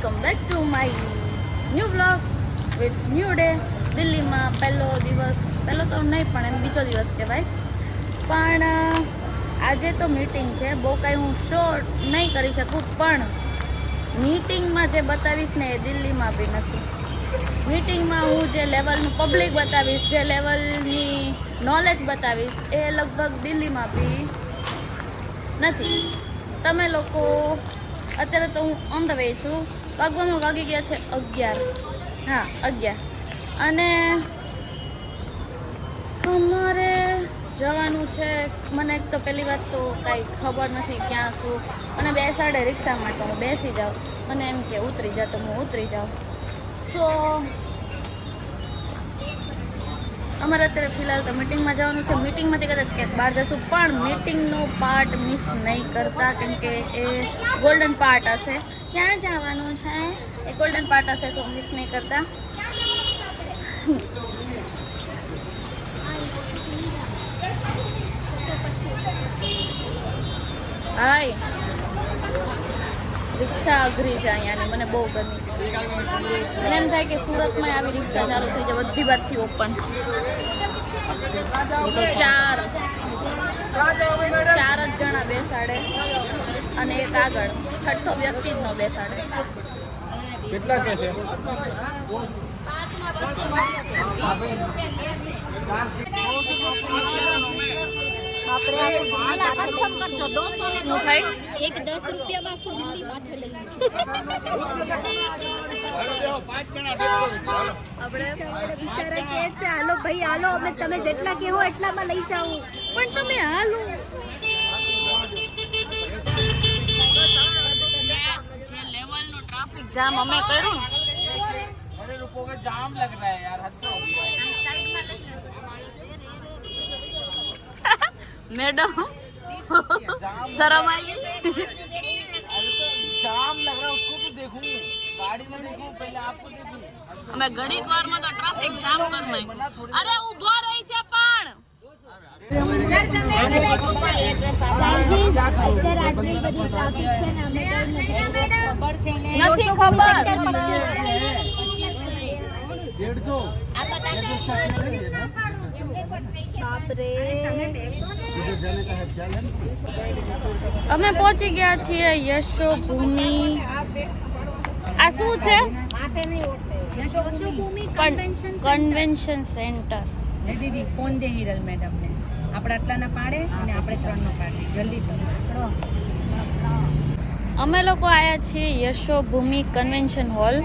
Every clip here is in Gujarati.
Welcome back to my new blog with new day. દિલ્હીમાં પહેલો તો નહીં પણ એમ બીજો દિવસ કહેવાય. પણ આજે તો મીટિંગ છે, બહુ કાંઈ હું શો નહીં કરી શકું, પણ મીટિંગમાં જે બતાવીશ ને એ દિલ્હીમાં બી નથી. મીટિંગમાં હું જે લેવલનું પબ્લિક બતાવીશ, જે લેવલની નોલેજ બતાવીશ, એ લગભગ દિલ્હીમાં બી નથી. તમે લોકો અત્યારે તો હું ઓન ધ વે છું. વાગી ગયા છે 11. અને અમારે જવાનું છે. મને એક તો પહેલી વાત તો કાંઈ ખબર નથી ક્યાં શું, અને બેસાડે રિક્ષામાં તો હું બેસી જાઉં, અને એમ કે ઉતરી જાઉં તો હું ઉતરી જાઉં. સો અમારે અત્યારે ફિલહાલ તો મિટિંગમાં જવાનું છે. મિટિંગમાંથી કદાચ ક્યાંક બહાર જશું, પણ મિટિંગનો પાર્ટ મિસ નહીં કરતા, કેમ કે એ ગોલ્ડન પાર્ટ હશે. ક્યાં જવાનું છે એ ગોલ્ડન પાર્ટ હશે, તો મિસ નહીં કરતા. હાય, રિક્ષા અઘરી છે અહીંયાની, મને બહુ ગમી. મને એમ થાય કે સુરતમાં આવી રિક્ષા ચાલુ થઈ જાય બધી બાજુથી ઓપન. ચાર જ જણા બેસાડે અને એક આગળ, છઠ્ઠો વ્યક્તિ જ ન બેસાડે. કેટલા કે છે? એક 10 રૂપિયામાં આખું દિલ્હી માથે લઈ બિચારા કહે છે હાલો ભાઈ હાલો, અમે તમે જેટલા કહો એટલામાં લઈ જાઓ, પણ તમે હાલો. જે લેવલનો ટ્રાફિક જામ અમે કર્યું, जाम लग रहा है यार, हद हो गया। मैडम शर्म आई? जाम लग रहा है, उसको तो देखूं, गाड़ी में देखूं, पहले आपको देखूं। અમે ઘડીક વારમાં તો ટ્રાફિક જામ કરી નાખ્યું. અરે ઊભો રહી છે પણ અત્યારે આટલી બધી ટ્રાફિક છે ને, અમે ખબર છે ને, નથી ખબર. 150. અમે પહોંચી ગયા છીએ યશોભૂમિ. આ શું છે? Yashobhumi convention centre. લે દીદી ફોન દે હિરલ મેડમ ને. આપણે આટલાના પાડે અને આપણે 3 નો પાડે. જલ્દી કરો. અમે લોકો આવ્યા છીએ યશોભૂમિ કન્વેન્શન હોલ.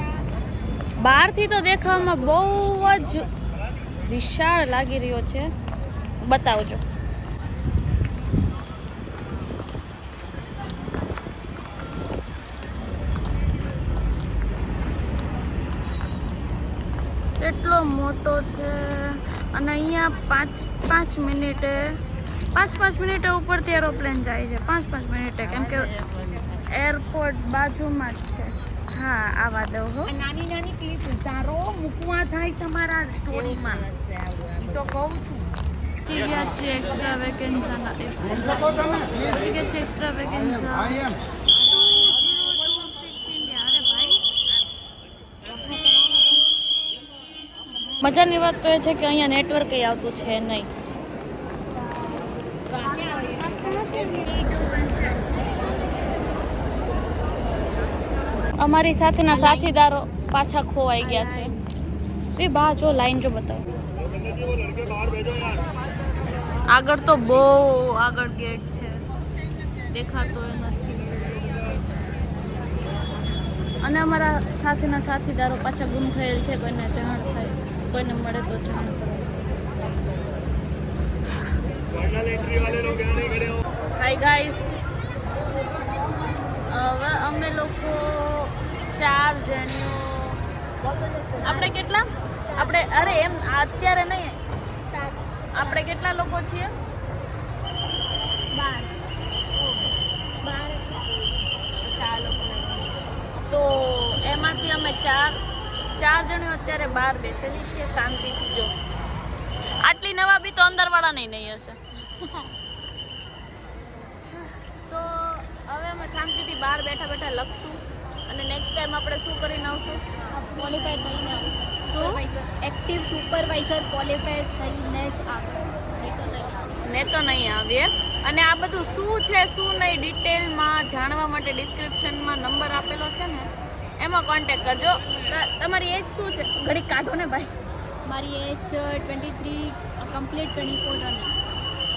બહારથી તો દેખાવામાં બહુ જ વિશાળ લાગી રહ્યો છે. બતાવજો. કેટલો મોટો છે. અને અહીંયા 5 મિનિટે ઉપરથી એરોપ્લેન જાય છે. 5 મિનિટે, કેમ કે એરપોર્ટ બાજુમાં જ છે. હા, આવા દો હો. નાની નાની ક્લિપ ઉતારો, મૂકવા થાય તમારા સ્ટોરીમાં. ઈ તો કહું છું. ગયા છે એક્સ્ટ્રા વેકેન્સી. Extra vacancy. મજાની વાત તો એ છે કે અહીંયા નેટવર્ક આવતું છે નહીં. અમારી સાથેના સાથીદારો પાછા ખોવાઈ ગયા છે. એ બા જો લાઈન જો બતાવો. આગળ તો બહુ આગળ ગેટ છે, દેખાતો એ નથી. અને અમારા સાથેના સાથીદારો પાછા ગુમ થયેલ છે. કોઈને જાણ થાય, કોઈને મળે તો જાણ કરો. હાય ગાઈસ, હવે અમે લોકો 4 જણીઓ. આપણે કેટલા? આપણે અરે એમ અત્યારે નહીં, આપણે કેટલા લોકો છીએ? 12. તો એમાંથી અમે 4 જણીઓ અત્યારે બહાર બેસેલી છીએ શાંતિથી. જો આટલી નવા બી તો અંદરવાળા નહીં હશે. તો હવે અમે શાંતિથી બહાર બેઠા લખશું અને નેક્સ્ટ ટાઈમ આપણે શું કરીને આવશું? ક્વોલિફાય થઈને આવશે શું? સુપરવાઇઝર એક્ટિવ સુપરવાઇઝર ક્વોલિફાય થઈને જ આવશે મેં તો નહીં આવીએ. અને આ બધું શું છે શું નહીં ડિટેલમાં જાણવા માટે ડિસ્ક્રિપ્શનમાં નંબર આપેલો છે ને, એમાં કોન્ટેક્ટ કરજો. તમારી એજ શું છે? ઘડીક કાઢો ને ભાઈ. મારી એજ 23 કમ્પ્લીટ 24 રનિંગ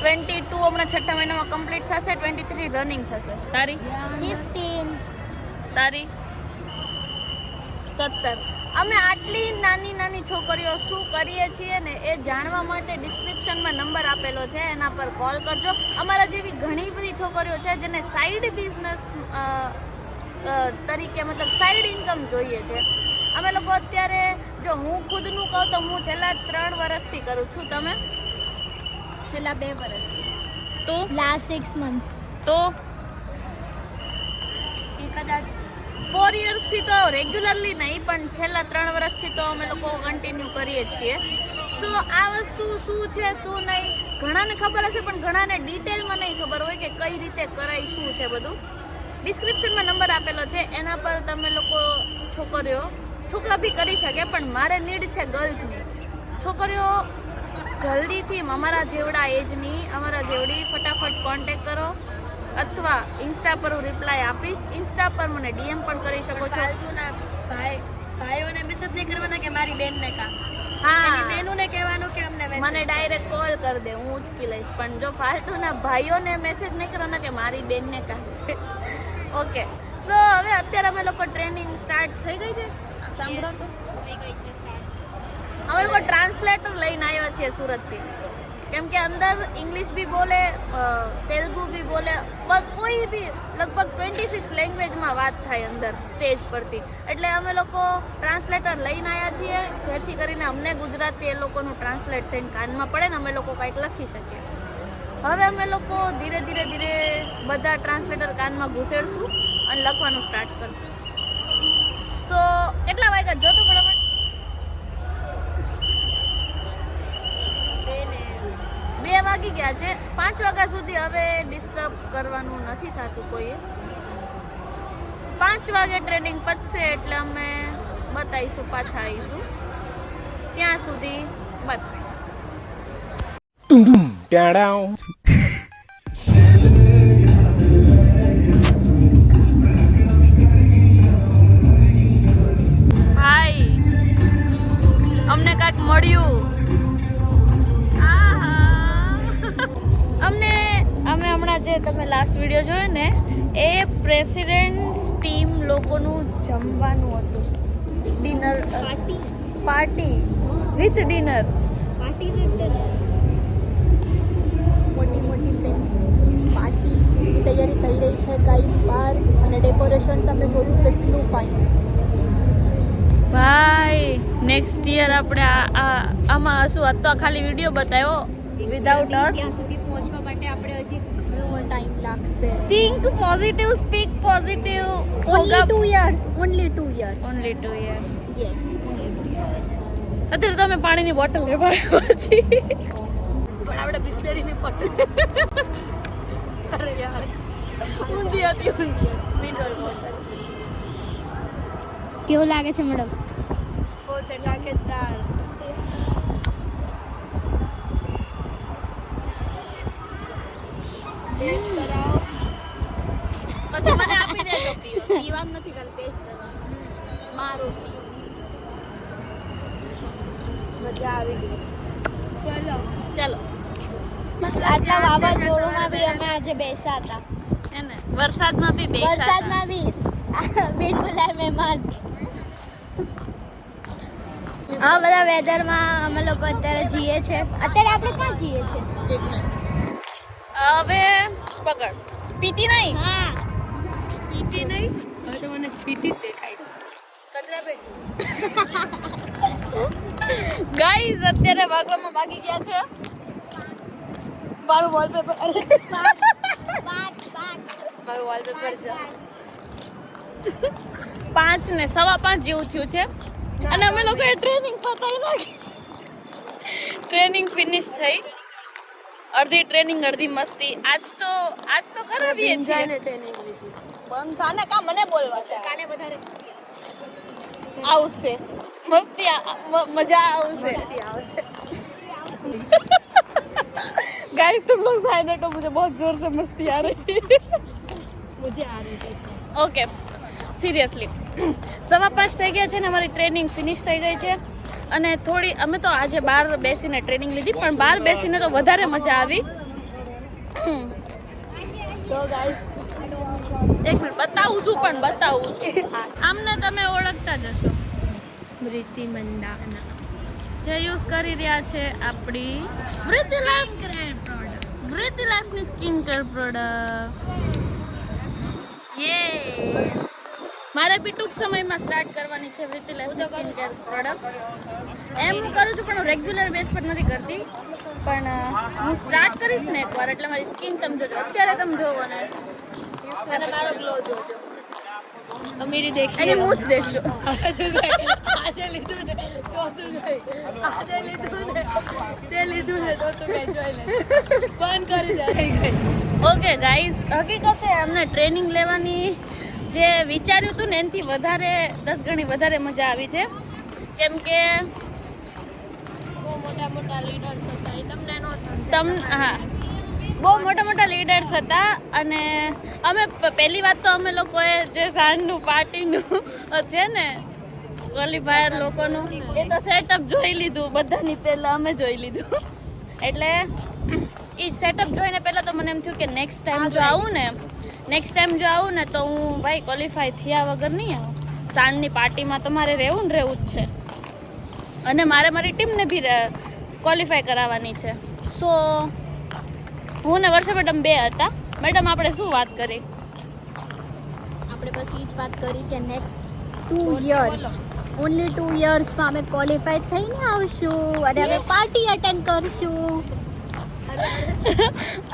22 હમણાં છઠ્ઠા મહિનામાં કમ્પ્લીટ થશે, 23 રનિંગ થશે. તારી 15 તારી 17. અમે આટલી નાની નાની છોકરીઓ શું કરીએ છીએ ને એ જાણવા માટે ડિસ્ક્રિપ્શનમાં નંબર આપેલો છે, એના પર કોલ કરજો. અમારા જેવી ઘણી બધી છોકરીઓ છે જેને સાઈડ બિઝનેસ તરીકે મતલબ સાઈડ ઇન્કમ જોઈએ છે. અમે લોકો અત્યારે જો હું ખુદનું કહું તો હું છેલ્લા 3 વર્ષથી કરું છું. તમે? છેલ્લા 2 વર્ષથી. તો લાસ્ટ 6 મંથ્સ તો એ કદાચ 4 યર્સથી તો રેગ્યુલરલી નહીં પણ છેલ્લા 3 વર્ષથી તો અમે લોકો કન્ટિન્યુ કરીએ જ છીએ. સો આ વસ્તુ શું છે શું નહીં ઘણાને ખબર હશે પણ ઘણાને ડિટેલમાં નહીં ખબર હોય કે કઈ રીતે કરાય શું છે બધું. ડિસ્ક્રિપ્શનમાં નંબર આપેલો છે, એના પર તમે લોકો છોકરા બી કરી શકે, પણ મારે નીડ છે ગર્લ્સની. છોકરીઓ જલ્દીથી અમારા જેવડા એજની અમારા જેવડી ફટાફટ કોન્ટેક્ટ કરો, અથવા ઇન્સ્ટા પર હું રિપ્લાય આપીશ. ઇન્સ્ટા પર મને ડીએમ પણ કરી શકો છો. ફાલતુના ભાઈઓને મેસેજ નહીં કરવાના કે મારી બેનને કામ છે. હા, બેનુને કહેવાનું કે અમને મને ડાયરેક્ટ કોલ કરી દે, હું ઉચકી લઈશ. પણ જો ફાલતુના ભાઈઓને મેસેજ નહીં કરવાના કે મારી બેનને કામ છે. ઓકે, સો હવે અત્યારે અમે લોકો ટ્રેનિંગ સ્ટાર્ટ થઈ ગઈ છે. સાંભળો તો, થઈ ગઈ છે અમે લોકો ટ્રાન્સલેટર લઈને આવ્યા છીએ સુરતથી. કેમ કે અંદર ઇંગ્લિશ બી બોલે, તેલુગુ બી બોલે, કોઈ બી લગભગ 26 લેંગ્વેજમાં વાત થાય અંદર સ્ટેજ પરથી. એટલે અમે લોકો ટ્રાન્સલેટર લઈને આવ્યા છીએ જેથી કરીને અમને ગુજરાતી એ લોકોનું ટ્રાન્સલેટ થઈને કાનમાં પડે ને અમે લોકો કંઈક લખી શકીએ. હવે અમે લોકો ધીરે ધીરે બધા ટ્રાન્સલેટર કાનમાં ઘૂસેડશું અને લખવાનું સ્ટાર્ટ કરશું. સો કેટલા વાગ્યા જો તો ફટાફટ? 2 વાગી ગયા છે. 5 વાગ્યા સુધી હવે ડિસ્ટર્બ કરવાનું નથી થતું કોઈએ. 5 વાગે ટ્રેનિંગ પતશે એટલે અમે બતાવીશું, પાછા આવીશું. ત્યાં સુધી બતાવીએ. ભાઈ અમને કાંઈક મળ્યું. અમે હમણાં જે તમે લાસ્ટ વિડીયો જોયો ને એ પ્રેસિડેન્ટ્સ ટીમ લોકોનું જમવાનું હતું. Dinner party with dinner. મોટી પાર્ટીની તૈયારી થઈ રહી છે ગાઈસ બહાર, અને ડેકોરેશન તમે જોયું કેટલું ફાઇન. ભાઈ નેક્સ્ટ યર આપણે આમાં હશું. આ તો ખાલી વિડીયો બતાવ્યો વિધાઉટ અસ. ત્યાં સુધી પહોંચવા માટે આપણે હજી ઘણો ટાઈમ લાગશે. Think positive, speak positive. Only 2 years. Only 2 year. Yes. અત્યારે તો અમે પાણીની બોટલ લેવા આવ્યા છીએ. પણ આપણે બિસ્લેરીની બોટલ. અરે યાર, ઊંધી હતી મિનરલ વોટર. કેવું લાગે છે મેડમ? બહુ ચટાકેદાર. ટેસ્ટ કરાવો પછી મને આપી દેજો પીવાનું નથી, ખાલી ટેસ્ટ કરવાનું. મારું મજા આવી ગઈ. ચાલો આટલા વાવાઝોડુંમાં બી અમે આજે બેસા હતા. છે ને વરસાદમાં બી બેસા હતા. વરસાદમાં બી બેન બોલાય મહેમાન. આ બધા વેધરમાં અમે લોકો અત્યારે જઈએ છે. અત્યારે આપણે ક્યાં જઈએ છે? એક મિનિટ. હવે પકડ. પીટી નહીં. હા, પીટી નહીં. હવે તો મને સ્પીટી જ દેખાય છે. કચરા પેટી. ગાઈઝ અત્યારે વાગવામાં વાગી ગયા છે. મારું વોલપેપર મારું વોલપેપર જો 5 ને 5:15 જેવું થયું છે અને અમે લોકોએ ટ્રેનિંગ પતાવી નાખી. ટ્રેનિંગ ફિનિશ થઈ. અડધી ટ્રેનિંગ અડધી મસ્તી. આજ તો કરાવીએ છીએ. ટ્રેનિંગ લીધી. બંધ થાને કા મને બોલવા છે કાલે વધારે આવશે મસ્તી મજા આવશે गाइस तुम लोग साइलेंट हो मुझे बहुत जोर से मस्ती आ रही है मुझे आ रही थी ओके સિરિયસલી 5:15 થઈ ગયા છે ને અમારી ટ્રેનિંગ ફિનિશ થઈ ગઈ છે અને થોડી અમે તો આજે બહાર બેસીને ટ્રેનિંગ લીધી પણ બહાર બેસીને તો વધારે મજા આવી જો ગાઈસ એક મિનિટ બતાવું છું આમને તમે ઓળખતા જ હશો સ્મૃતિ મંદાના જે યુઝ કરી રહ્યા છે આપણી વૃદ્ધિ લાઈફની સ્કિન કેર પ્રોડક્ટ યે મારે બી ટૂંક સમયમાં સ્ટાર્ટ કરવાની છે વૃદ્ધિ લાઈફની સ્કિન કેર પ્રોડક્ટ એમ હું કરું છું પણ હું રેગ્યુલર બેઝ પર નથી કરતી પણ હું સ્ટાર્ટ કરીશ ને એકવાર એટલે મારી સ્કિન તમે જોજો અત્યારે તમે જોવો ને અને મારો ગ્લો જોજો અમીરી દેખી એની મૂછ દેખજો આજે લીધું ને તો તું ગઈ આજે લીધું ને તે લીધું ને તો તું ગઈ જોઈ લે બંધ કરી દે થઈ ગઈ ઓકે ગાઈઝ હકીકતે અમને ટ્રેનિંગ લેવાની જે વિચાર્યું હતું ને એનાથી વધારે 10 ગણી વધારે મજા આવી છે કેમ કે બહુ મોટા લીડર્સ હતા એ તમને નો હા બહુ મોટા લીડર્સ હતા અને અમે પહેલી વાત તો અમે લોકોએ જે સાંજનું પાર્ટીનું છે ને ક્વોલિફાયર લોકોનું એ તો સેટઅપ જોઈ લીધું બધાની પહેલાં અમે જોઈ લીધું એટલે એ જ સેટઅપ જોઈને પહેલાં તો મને એમ થયું કે નેક્સ્ટ ટાઈમ જો આવું ને તો હું ભાઈ ક્વોલિફાય થયા વગર નહીં આવું સાંજની પાર્ટીમાં તો મારે રહેવું જ છે અને મારે મારી ટીમને બી ક્વોલિફાય કરાવવાની છે સો હું ને વર્ષા મેડમ 2 હતા મેડમ આપણે શું વાત કરી આપણે બસ એ જ વાત કરી કે નેક્સ્ટ 2 યર્સ ઓનલી 2 યર્સમાં અમે ક્વોલિફાઈડ થઈને આવશું અને અમે પાર્ટી અટેન્ડ કરશું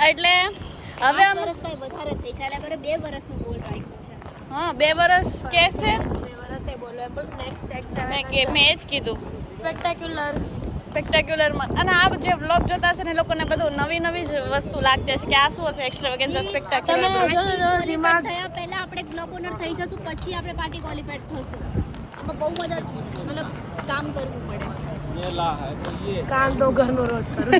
એટલે હવે અમે વર્ષ કઈ વધારે થઈ છે એટલે આપણે 2 વર્ષનું ગોલ રાખ્યું છે હા 2 વર્ષ કેસે 2 વર્ષ એ બોલો એમ નેક્સ્ટ એક્સ્ટ્રા મેં જ કીધું સ્પેક્ટેક્યુલરમાં અને આ જે વ્લોગ જોતા હશે ને એ લોકોને બધું નવી જ વસ્તુ લાગતી હશે કે આ શું હશે એક્સ્ટ્રાવેગન્સા સ્પેક્ટેક્યુલર દિમાગ થયા પહેલા આપણે ક્લબ ઓનર થઈ જશું પછી આપણે પાર્ટી ક્વોલિફાઈડ થશું આમાં બહુ બધા મતલબ કામ કરવું પડે ये ला है तो ये કામ તો ઘરનું રોજ કરું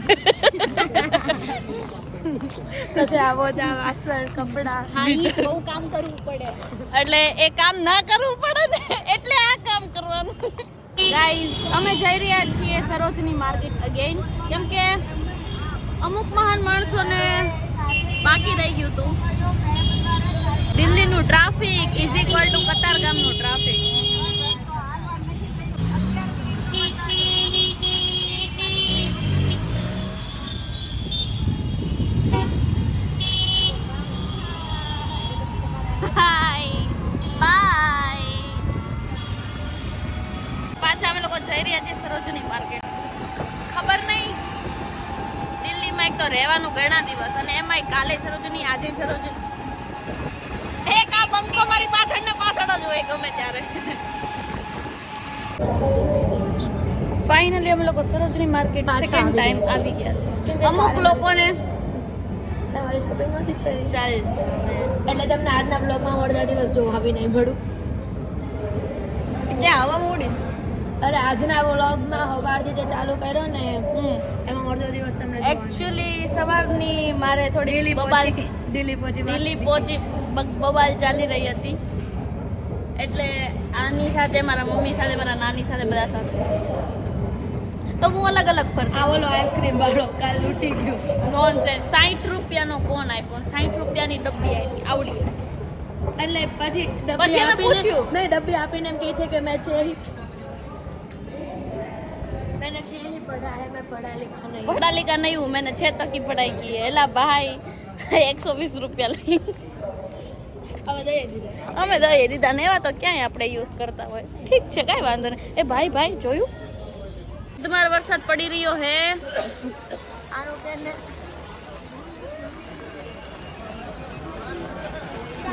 કસે આવો તા વાસણ કપડા હા ઈ બહુ કામ કરવું પડે એટલે એ કામ ના કરવું પડે ને એટલે આ કામ કરવાનું ગાઈઝ અમે જઈ રહ્યા છીએ સરોજની માર્કેટ અગેન કેમ કે અમુક મહાન માણસોને બાકી રહી ગયું હતું દિલ્હીનું ટ્રાફિક ઇઝ ઇક્વલ ટુ કતારગામનું ટ્રાફિક પાછા અમે લોકો જઈ રહ્યા છીએ સરોજની માર્કેટ ખબર નહીં દિલ્હીમાં એક તો રહેવાનું ઘણા દિવસ અને એમાંય કાલે સરોજની આજે સરોજની એક આ બંકો મારી પાછળ ને પાછળ જ હોય ગમે ત્યારે ફાઇનલી અમે લોકો સરોજની માર્કેટ સેકન્ડ ટાઈમ આવી ગયા છે અમુક લોકોને તમારી શોપિંગ માંથી છે ચાલ એટલે તમને આજના બ્લોગમાં અડધા દિવસ જોવા બી નહીં મળું ક્યાં હવા મોડીશ અરે આજના વ્લોગમાં સવારથી જે ચાલુ કર્યો ને એમાં અડધો દિવસ તમને એકચ્યુઅલી સવારની મારે થોડી દિલ્હી પહોંચી બબાલ ચાલી રહી હતી એટલે આની સાથે મારા મમ્મી સાથે મારા નાની સાથે બધા સાથે તો હું અલગ અલગ ફરતી આ ઓલો આઈસ્ક્રીમ વાળો કાલ લૂટી ગયો નોનસેન્સ 60 રૂપિયાનો કોણ આપ્યો 60 રૂપિયાની ડબ્બી આવી આવડી એટલે પછી પછી અમે પૂછ્યું નહીં ડબ્બી આપીને એમ કહે છે કે મેં ચેરી मैंने चेरी पढ़ा है मैं पढ़ा लिखा नहीं पढ़ा लिखा नहीं हूँ मैंने 6 तक की पढ़ाई की है एला भाई 120 રૂપિયા લઈ અમે દઈ દીધા ને એવા તો ક્યાંય આપણે યુઝ કરતા હોય ઠીક છે કાંઈ વાંધો નહીં એ ભાઈ જોયું તમારો વરસાદ પડી રહ્યો હે આનો કે ને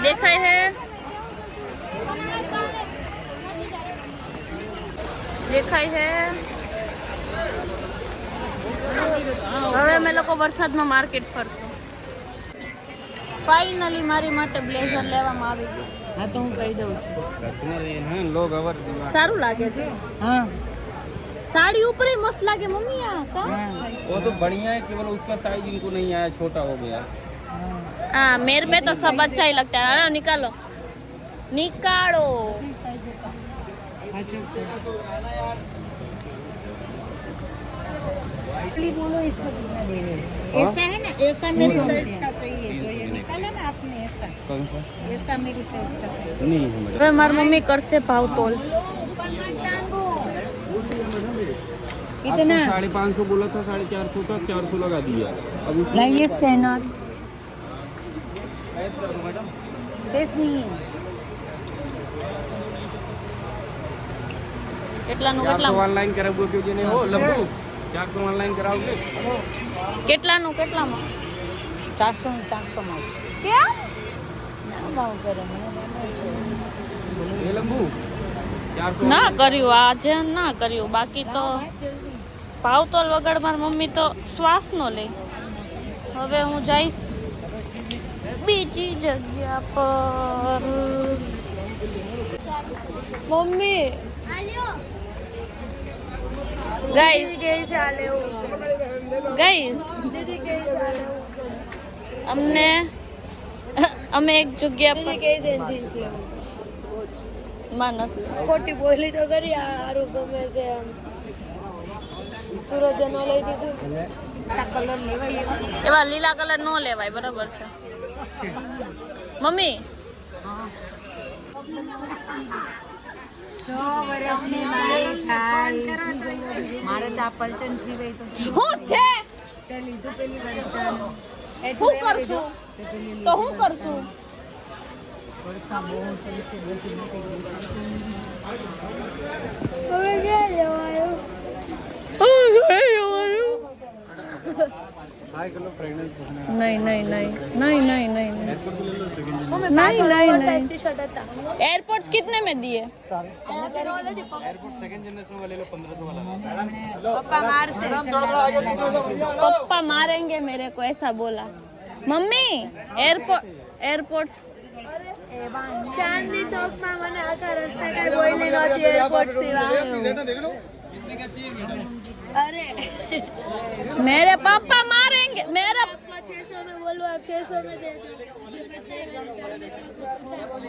દેખાય હે હવે અમે લોકો વરસાદમાં માર્કેટ ફરશું ફાઇનલી મારી માટે બ્લેઝર લેવામાં આવી ગયું. હા તો હું કહી દઉં છું. कस्टमर ये हैं लोग अवर સારું લાગે છે. હા साड़ी ऊपर ही मस्त लागे मम्मी यहाँ का. હા वो तो बढ़िया है केवल उसका साइज इनको नहीं आया छोटा हो गया हाँ मेरे पे तो सब अच्छा ही लगता है. निकालो निकालो. अच्छा बोलो इसको कितना दे रहे हो? ऐसा है ना, ऐसा मेरी साइज का चाहिए, जो ये निकाला ना आपने ऐसा, कौन सा ऐसा मेरी साइज का चाहिए. नहीं समझ હવે મારી મમ્મી કરશે ભાવ તોલ. कितना 550 बोला था 450 का 400 लगा दिया अभी लाइए स्कैनर बेस नहीं है કેટલાનું 400 કેટલામાં ऑनलाइन कराओगे क्योंकि नहीं हो लंबू 400 ऑनलाइन कराओगे કેટલાનું કેટલામાં 400 માં કેમ ના ભાવ કરે મને ગમે છે. ये लंबू 400 ના કર્યું આજે ના કર્યું બાકી તો ભાવતોલ વગર મારી મમ્મી તો શ્વાસ નો લે. હવે હું જઈશ બીજી જગ્યા પર. મમ્મી ગાઈસ અમને અમે એક જગ્યા પર માં નથી ખોટી બોલી તો કરી હારું ગમે છે એમ સુરજ નો લઈ દીધું એવા લીલા કલર નો લેવાય બરાબર છે મમ્મી. 100 વર્ષની મારી થાય મારે તો આ પલટન સિવાય તો હું છે તે લીધું પેલી વર્ષન હું કરશું તો હું કરશું વર્ષા બહુ ચલી છે હવે ક્યાં જવાયું નહીં નહીં નહીં નહીં નહીં નહીં સાઈઝ ટી-શર્ટ હતા एयरपोर्ट्स कितने में दिए પપ્પા મારશે पप्पा मारेंगे मेरे को ऐसा बोला मम्मी एयरपोर्ट्स ચાંદની ચોકમાં મને આખા રસ્તે કઈ બોલી નહોતી એરપોર્ટ સિવાય અરે मेरे पापा मारेंगे मेरा आपका 600 में बोलो आप 600 में दे दोगे मुझे पता है मैंने चांदनी चौक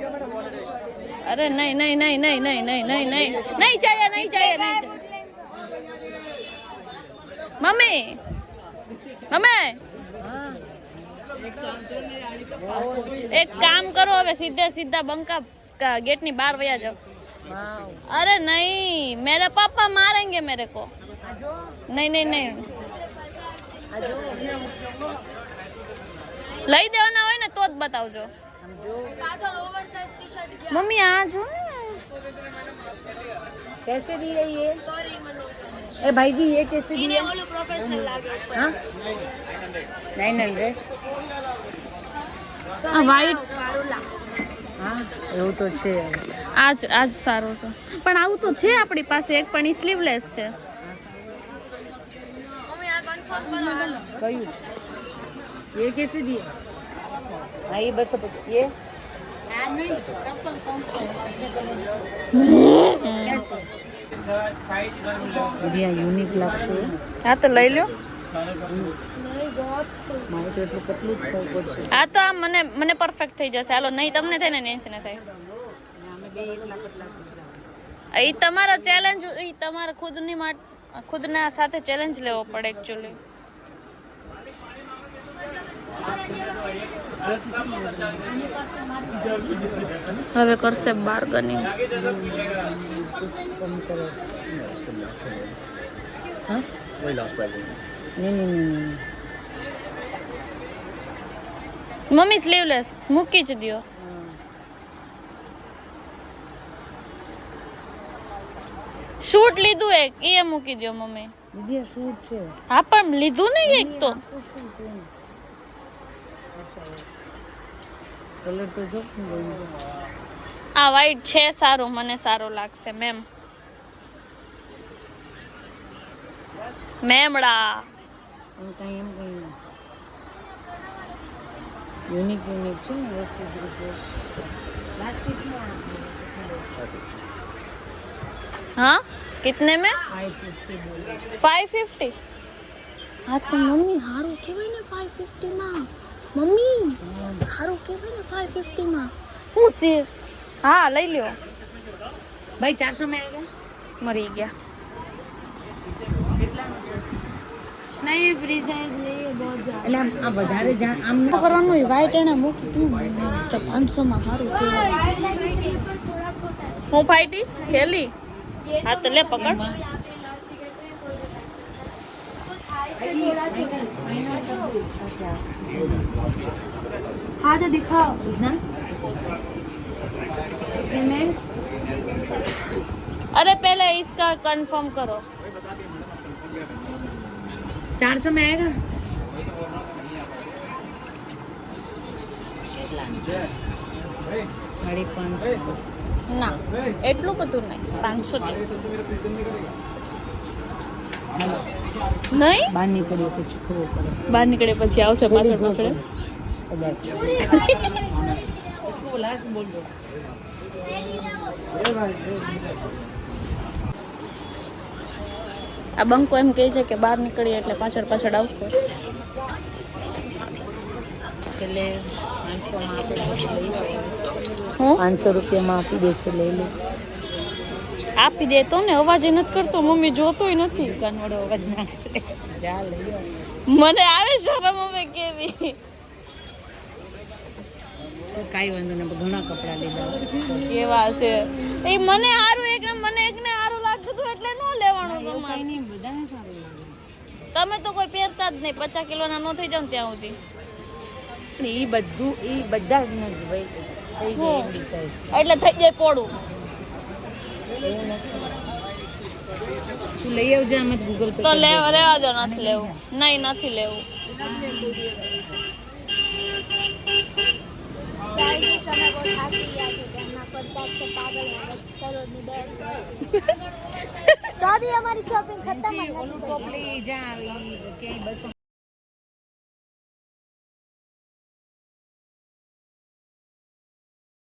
अरे नहीं नहीं नहीं नहीं नहीं नहीं नहीं नहीं नहीं चाहिए नहीं चाहिए नहीं चाहिए मम्मी मम्मी एक काम करो હવે સીધે સીધા બંકા गेट ની બહાર વયા જાઓ. अरे नहीं मेरे पापा मारेंगे मेरे को. नहीं नहीं नहीं લઈ દેવાના હોય ને તો જ બતાવજો. પાછળ ઓવરસાઇઝ ટી-શર્ટ ગયા મમ્મી આ જો ને कैसे दी रही है સોરી મનો ए भाई जी ये कैसे दी એને ઓલું પ્રોફેશનલ લાગે हाँ 900 આ વ્હાઈટ પારુલા हाँ એવું તો છે આજ આજ સારું છે પણ આવું તો છે આપણી પાસે એક પણ ઈ સ્લીવલેસ છે. મમ્મી આ કન્ફર્મ કરો કયું ये कैसे दिए हाँ ये 250 ये આ નહીં ચપ્પલ 500 बढ़िया यूनिक લાગશે હા તો લઈ લ્યો. નહીં बहुत મારે તો એટલું પતલું જ ખાવું પડશે આ તો આ મને મને પરફેક્ટ થઈ જશે. હાલો નહીં તમને થાય ને નેન્સીને થાય. એ તમારો ચેલેન્જ એ તમારે ખુદની ખુદના સાથે ચેલેન્જ લેવો પડે એકચ્યુઅલી. હવે કરશે બાર્ગનિંગ. નહીં મમ્મી સ્લીવલેસ મૂકી જ દ્યો. શૂટ લીધું એક એ મૂકી દ્યો મમ્મી. દીદી શૂટ છે હા પણ લીધું નહીં એક તો. કલર તો જો આ વ્હાઈટ છે સારું મને સારું લાગશે મેમ. મેમડા કઈ એમ કઈ યુનિક છે ને વસ્તુ પ્લાસ્ટિકમાં हाँ कितने में 550 हाँ तो मम्मी हारू केवाय ने 550 માં મમ્મી હારું કેવાય ને 550 માં હું છે હા લઈ લ્યો ભાઈ 400 में आएगा મરી ગયા नहीं फ्री साइज नहीं है बहुत ज्यादा એટલે આ વધારે આમ શું કરવાનું હોય વાઈટ એને મૂકી તું 500 માં હારું કેવાય હું ફાઈટી ખેલી હા તો લે પકડ हाँ तो दिखाओ कितना पेमेंट अरे पहले इसका कंफर्म करो 400 में आएगा साढ़े 500 ના એટલું બધું નહીં 500 નહીં બહાર નીકળ્યો પછી ખબર પડે બહાર નીકળે પછી આવશે પાછળ પાછળ લાસ્ટ બોલ દો આ બંકો એમ કહે છે કે બહાર નીકળીએ એટલે પાછળ પાછળ આવશે એટલે 500 માં આપણે લઈ હું 500 રૂપિયામાં આપી દેશે લઈ લે આપી દે તો ને અવાજ નથી કરતો મમ્મી જોતોય નથી કાનવડો અવાજ ના કરે જા લઈ આવ. મને આવે શરમ મમ્મી કેવી તો કાંઈ વાંધો નહીં ઘણા કપડાં લીધા કેવા છે એ મને સારું એકને સારું લાગતું હતું એટલે ન લેવાનું તમારે નહીં બધાને સારું લાગે તમે તો કોઈ પહેરતા જ નહીં 50 કિલોના ન થઈ જાવ ત્યાં સુધી પણ એ બધું એ બધા જ નથી ભાઈ થઈ જાય એમની size. એટલે થઈ જાય પોડું એવું નથી તું લઈ આવજે આમ ગૂગલ પે તો રેવા દો નથી લેવું નહીં નથી લેવું गाइस समय बहुत थाकी गया है करना पड़ता है पागल है बस सरोजनी बैग तो अभी हमारी शॉपिंग खत्म है ઓલું ટોપ લઈ જા આવી કે 250